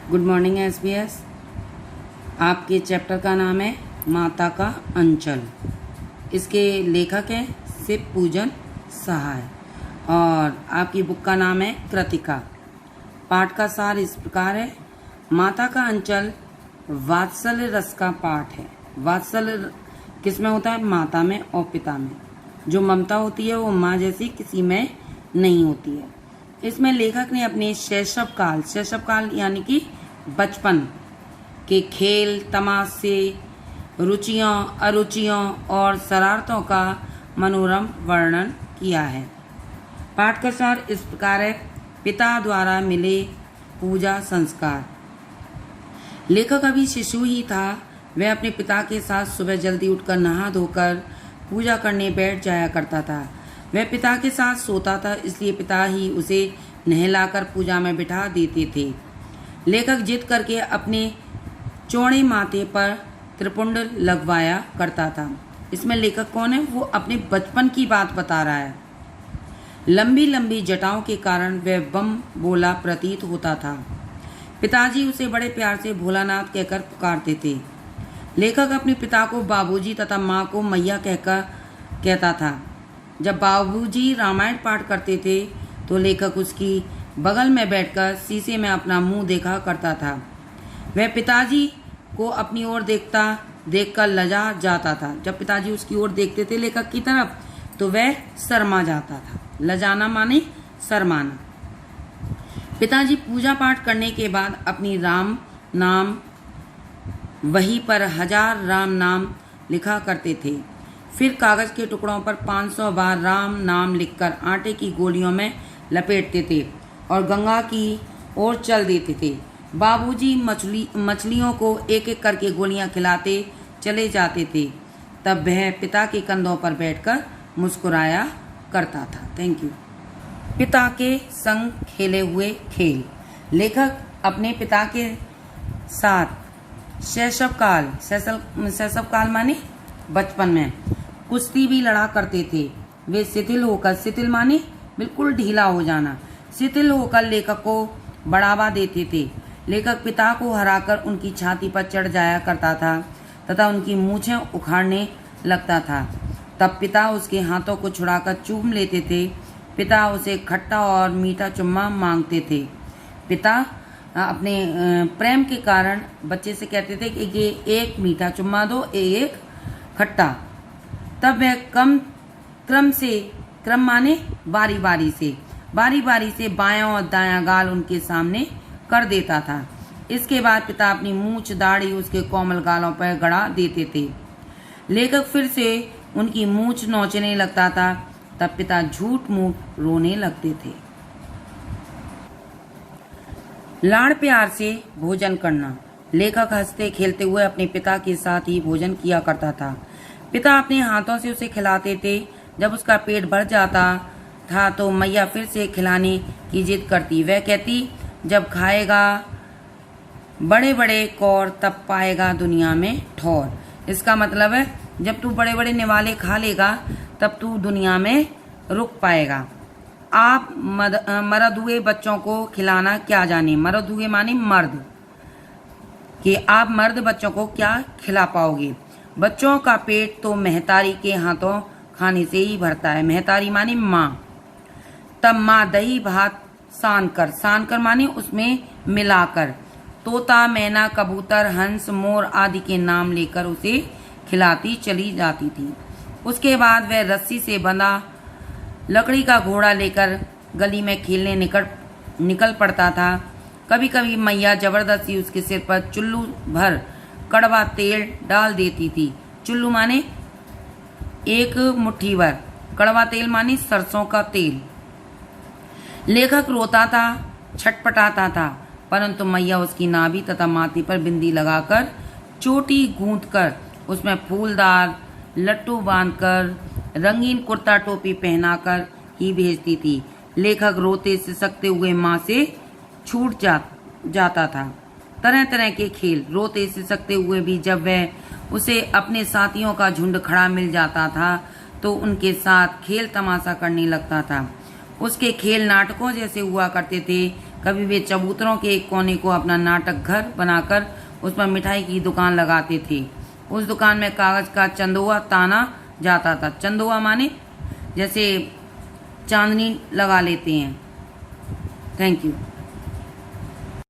Good morning SBS. आपके chapter का नाम है माता का अंचल। इसके लेखक हैं शिवपूजन सहाय और आपकी बुक का नाम है कृतिका। पाठ का सार इस प्रकार है। माता का अंचल वात्सल्य रस का पाठ है। वात्सल्य किस में होता है? माता में और पिता में। जो ममता होती है वो माँ जैसी किसी में नहीं होती है। इसमें लेखक ने अपने शैशव काल यानी कि बचपन के खेल तमाशे, रुचियों अरुचियों और शरारतों का मनोरम वर्णन किया है। पाठ का सार इस प्रकार है। पिता द्वारा मिले पूजा संस्कार। लेखक अभी शिशु ही था। वह अपने पिता के साथ सुबह जल्दी उठकर नहा धोकर पूजा करने बैठ जाया करता था। वह पिता के साथ सोता था, इसलिए पिता ही उसे नहलाकर पूजा में बिठा देते थे। लेखक जिद करके अपने चौड़े माथे पर त्रिपुंड लगवाया करता था। इसमें लेखक कौन है? वो अपने बचपन की बात बता रहा है। लंबी लंबी जटाओं के कारण वह बम बोला प्रतीत होता था। पिताजी उसे बड़े प्यार से भोलानाथ कहकर पुकारते थे। लेखक अपने पिता को बाबूजी तथा माँ को मैया कहता था। जब बाबूजी रामायण पाठ करते थे तो लेखक उसकी बगल में बैठकर शीशे में अपना मुंह देखा करता था। वह पिताजी को अपनी ओर देखकर लजा जाता था। जब पिताजी उसकी ओर देखते थे लेखक की तरफ तो वह शर्मा जाता था। लजाना माने शर्माना। पिताजी पूजा पाठ करने के बाद अपनी राम नाम वही पर 1000 राम नाम लिखा करते थे। फिर कागज के टुकड़ों पर 500 बार राम नाम लिखकर आटे की गोलियों में लपेटते थे और गंगा की ओर चल देते थे। बाबूजी मछलियों को एक एक करके गोलियां खिलाते चले जाते थे। तब वह पिता के कंधों पर बैठकर मुस्कुराया करता था। Thank you. पिता के संग खेले हुए खेल। लेखक अपने पिता के साथ शैशव काल माने बचपन में कुश्ती भी लड़ा करते थे। वे शिथिल माने बिल्कुल ढीला हो जाना। शिथिल होकर लेखक को बढ़ावा देते थे। लेखक पिता को हराकर उनकी छाती पर चढ़ जाया करता था तथा उनकी मूछें उखाड़ने लगता था। तब पिता उसके हाथों को छुड़ाकर चूम लेते थे। पिता उसे खट्टा और मीठा चुम्मा मांगते थे। पिता अपने प्रेम के कारण बच्चे से कहते थे कि ये एक मीठा चुम्मा दो, एक खट्टा। तब वह क्रम माने बारी बारी से बायां और दायां गाल उनके सामने कर देता था। इसके बाद पिता अपनी मूछ दाढ़ी उसके कोमल गालों पर गड़ा देते थे। लेखक फिर से उनकी मूछ नोचने लगता था। तब पिता झूठ मूठ रोने लगते थे। लाड़ प्यार से भोजन करना। लेखक हंसते खेलते हुए अपने पिता के साथ ही भोजन किया करता था। पिता अपने हाथों से उसे खिलाते थे। जब उसका पेट भर जाता था तो मैया फिर से खिलाने की जिद करती। वह कहती, जब खाएगा बड़े बड़े कौर तब पाएगा दुनिया में ठौर। इसका मतलब है जब तू बड़े बड़े निवाले खा लेगा तब तू दुनिया में रुक पाएगा। आप मर्द हुए बच्चों को खिलाना क्या जाने। मर्द हुए माने मर्द, कि आप मर्द बच्चों को क्या खिला पाओगे। बच्चों का पेट तो महतारी के हाथों खाने से ही भरता है। महतारी माने माँ। तब माँ दही भात सान कर माने उसमें मिलाकर तोता मैना कबूतर हंस मोर आदि के नाम लेकर उसे खिलाती चली जाती थी। उसके बाद वह रस्सी से बंधा लकड़ी का घोड़ा लेकर गली में खेलने निकल पड़ता था। कभी कभी मैया जबरदस्ती उसके सिर पर चुल्लू भर कड़वा तेल डाल देती थी। चुल्लू माने एक मुट्ठी भर, कड़वा तेल माने सरसों का तेल। लेखक रोता था, छटपटाता था, परंतु मैया उसकी नाभि तथा माथे पर बिंदी लगाकर चोटी गूंथकर उसमें फूलदार लट्टू बांधकर रंगीन कुर्ता टोपी पहनाकर ही भेजती थी। लेखक रोते सिसकते हुए माँ से छूट जाता था। तरह तरह के खेल। रोते सिसकते हुए भी जब वह उसे अपने साथियों का झुंड खड़ा मिल जाता था तो उनके साथ खेल तमाशा करने लगता था। उसके खेल नाटकों जैसे हुआ करते थे। कभी वे चबूतरों के एक कोने को अपना नाटक घर बनाकर उस पर मिठाई की दुकान लगाते थे। उस दुकान में कागज का चंदुआ ताना जाता था। चंदुआ माने जैसे चांदनी लगा लेते हैं। Thank you.